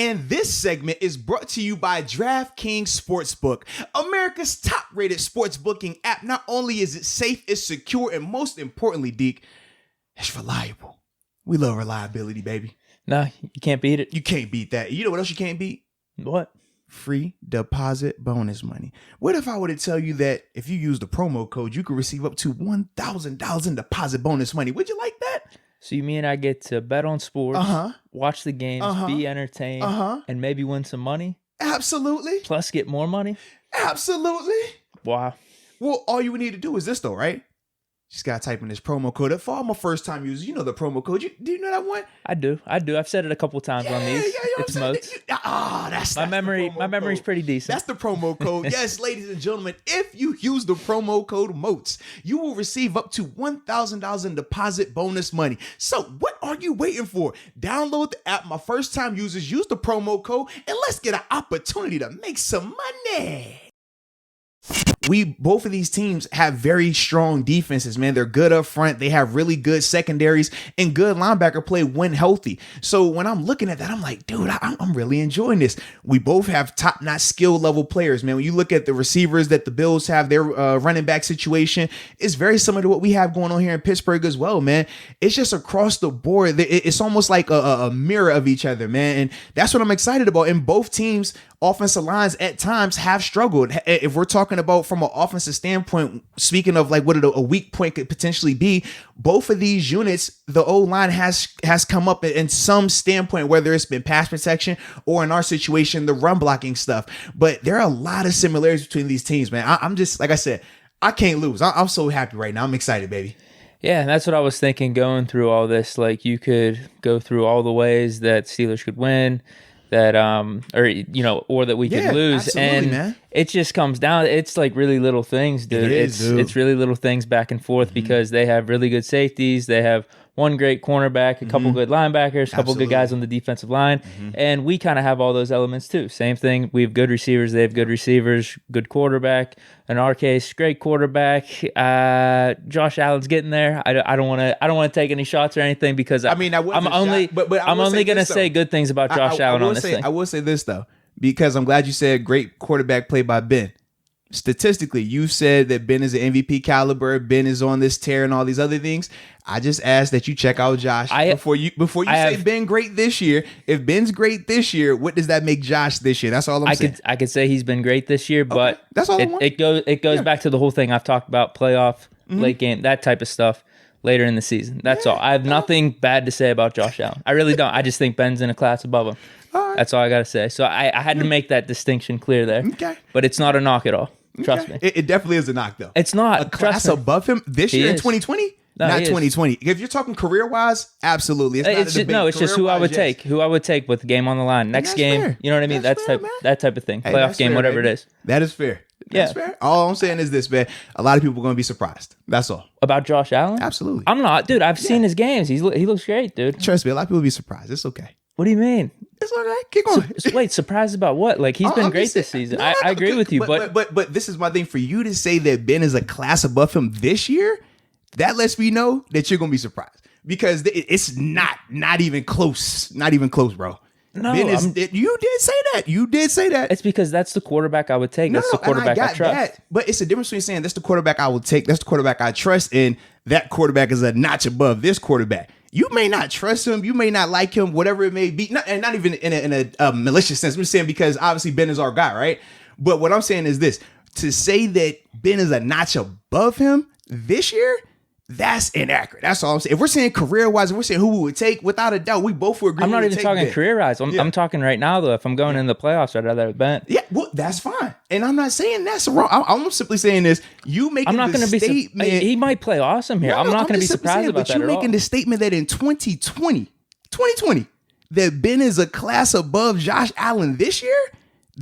And this segment is brought to you by DraftKings Sportsbook, America's top-rated sports booking app. Not only is it safe, it's secure, and most importantly, Deke, it's reliable. We love reliability, baby. No, you can't beat it. You can't beat that. You know what else you can't beat? What? Free deposit bonus money. What if I were to tell you that if you use the promo code, you could receive up to $1,000 in deposit bonus money? Would you like that? So you mean I get to bet on sports, watch the games, be entertained, and maybe win some money? Absolutely. Plus get more money? Absolutely. Wow. Well, all you would need to do is this though, right? Just gotta type in this promo code. For all my first time users, you know the promo code. Do you know that one? I do. I've said it a couple times on these. It's Moats. That's my memory. My memory's pretty decent. That's the promo code. Yes, ladies and gentlemen, if you use the promo code Moats, you will receive up to $1,000 in deposit bonus money. So what are you waiting for? Download the app. My first time users, use the promo code, and let's get an opportunity to make some money. Both of these teams have very strong defenses, man. They're good up front. They have really good secondaries and good linebacker play when healthy. So when I'm looking at that, I'm like, dude, I'm really enjoying this. We both have top-notch skill level players, man. When you look at the receivers that the Bills have, their running back situation is very similar to what we have going on here in Pittsburgh as well, man. It's just across the board. It's almost like a mirror of each other, man. And that's what I'm excited about. And both teams' offensive lines at times have struggled. If we're talking about from an offensive standpoint, speaking of like what a weak point could potentially be, both of these units, the O-line has come up in some standpoint, whether it's been pass protection or in our situation, the run blocking stuff. But there are a lot of similarities between these teams, man. I'm just, like I said, I can't lose. I'm so happy right now. I'm excited, baby. Yeah, that's what I was thinking going through all this. Like you could go through all the ways that Steelers could win, that or that we could lose, and man, it just comes down. It's like really little things, dude. It's really little things back and forth because they have really good safeties. They have one great cornerback, a couple good linebackers, a couple good guys on the defensive line, and we kind of have all those elements too. Same thing. We have good receivers. They have good receivers. Good quarterback. In our case, great quarterback. Josh Allen's getting there. I don't want to take any shots or anything because I'm only going to say good things about Josh Allen on this thing. I will say this though, because I'm glad you said great quarterback play by Ben. Statistically, you said that Ben is an MVP caliber. Ben is on this tear and all these other things. I just asked that you check out Josh before you say Ben great this year. If Ben's great this year, what does that make Josh this year? That's all I'm saying. I could say he's been great this year, but that's all it goes back to the whole thing I've talked about: playoff, late game, that type of stuff later in the season. That's all. I have nothing bad to say about Josh Allen. I really don't. I just think Ben's in a class above him. That's all I got to say. So I had to make that distinction clear there. Okay. But it's not a knock at all. Trust me. It definitely is a knock, though. It's not. A class above him this year in 2020? No, not 2020. If you're talking career-wise, absolutely. It's just who I would take. Who I would take with the game on the line. Next game, fair. You know what I mean? That type of thing. Hey, playoff game, whatever it is. That is fair. That's fair. All I'm saying is this, man. A lot of people are going to be surprised. That's all. About Josh Allen? Absolutely. I'm not. Dude, I've seen his games. He looks great, dude. Trust me, a lot of people will be surprised. It's okay. What do you mean? It's okay. Keep going. Wait, surprised about what? Like, he's been great this season. I agree with you, but this is my thing. For you to say that Ben is a class above him this year, that lets me know that you're going to be surprised. Because it's not even close. Not even close, bro. No, you did say that. You did say that. It's because that's the quarterback I would take. That's the quarterback I trust. That. But it's a difference between saying that's the quarterback I will take, that's the quarterback I trust, and that quarterback is a notch above this quarterback. You may not trust him. You may not like him, whatever it may be. And not even in a malicious sense. I'm just saying because obviously Ben is our guy, right? But what I'm saying is this. To say that Ben is a notch above him this year, that's inaccurate. That's all I'm saying. If we're saying career-wise, if we're saying who we would take, without a doubt, we both would agree. I'm not even talking career-wise. I'm talking right now, though. If I'm going in the playoffs, I'd rather have Ben. Yeah, well, that's fine. And I'm not saying that's wrong. I'm simply saying this. You making the statement. He might play awesome here. I'm not going to be surprised about that at all. But you're making the statement that in 2020, that Ben is a class above Josh Allen this year?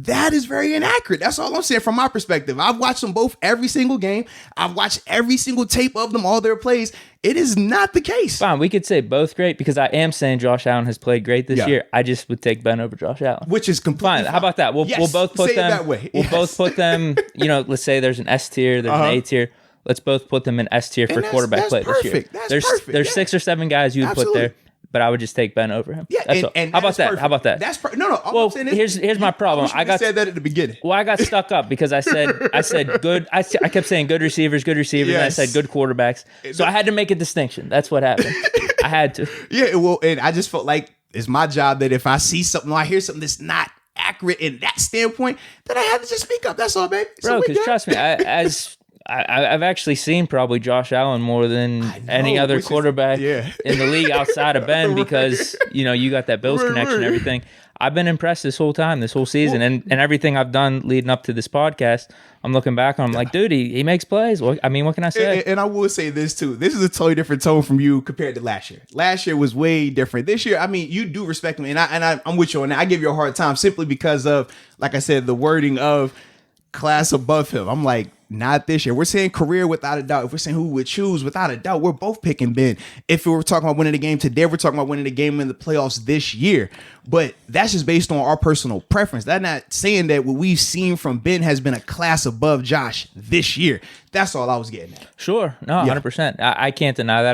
That is very inaccurate. That's all I'm saying from my perspective. I've watched them both every single game. I've watched every single tape of them, all their plays. It is not the case. Fine, we could say both great because I am saying Josh Allen has played great this year. I just would take Ben over Josh Allen. Which is completely fine. How about that? We'll both put them that way. We'll both put them, let's say there's an S tier, there's an A tier. Let's both put them in S tier for quarterback play this year. There's 6 or 7 guys you would put there. but I would just take Ben over him. Yeah, and how about that? Perfect. How about that? That's no. All I'm saying is, here's my problem. I said that at the beginning. Well, I got stuck up because I said good. I kept saying good receivers, yes. And I said good quarterbacks. So I had to make a distinction. That's what happened. I had to. Yeah, well, and I just felt like it's my job that if I see something or I hear something that's not accurate in that standpoint, then I have to just speak up. That's all, baby. Bro, because trust me, I've actually seen probably Josh Allen more than any other quarterback in the league outside of Ben because, you got that Bills connection and everything. I've been impressed this whole season. And everything I've done leading up to this podcast, I'm looking back and I'm like, dude, he makes plays. What can I say? And I will say this, too. This is a totally different tone from you compared to last year. Last year was way different. This year, you do respect me. And I'm with you on that. I give you a hard time simply because of, like I said, the wording of class above him. I'm like, not this year. We're saying career without a doubt. If we're saying who would choose without a doubt, we're both picking Ben. If we were talking about winning the game today, we're talking about winning the game in the playoffs this year. But that's just based on our personal preference. That's not saying that what we've seen from Ben has been a class above Josh this year. That's all I was getting at. Sure. No, 100%. I can't deny that.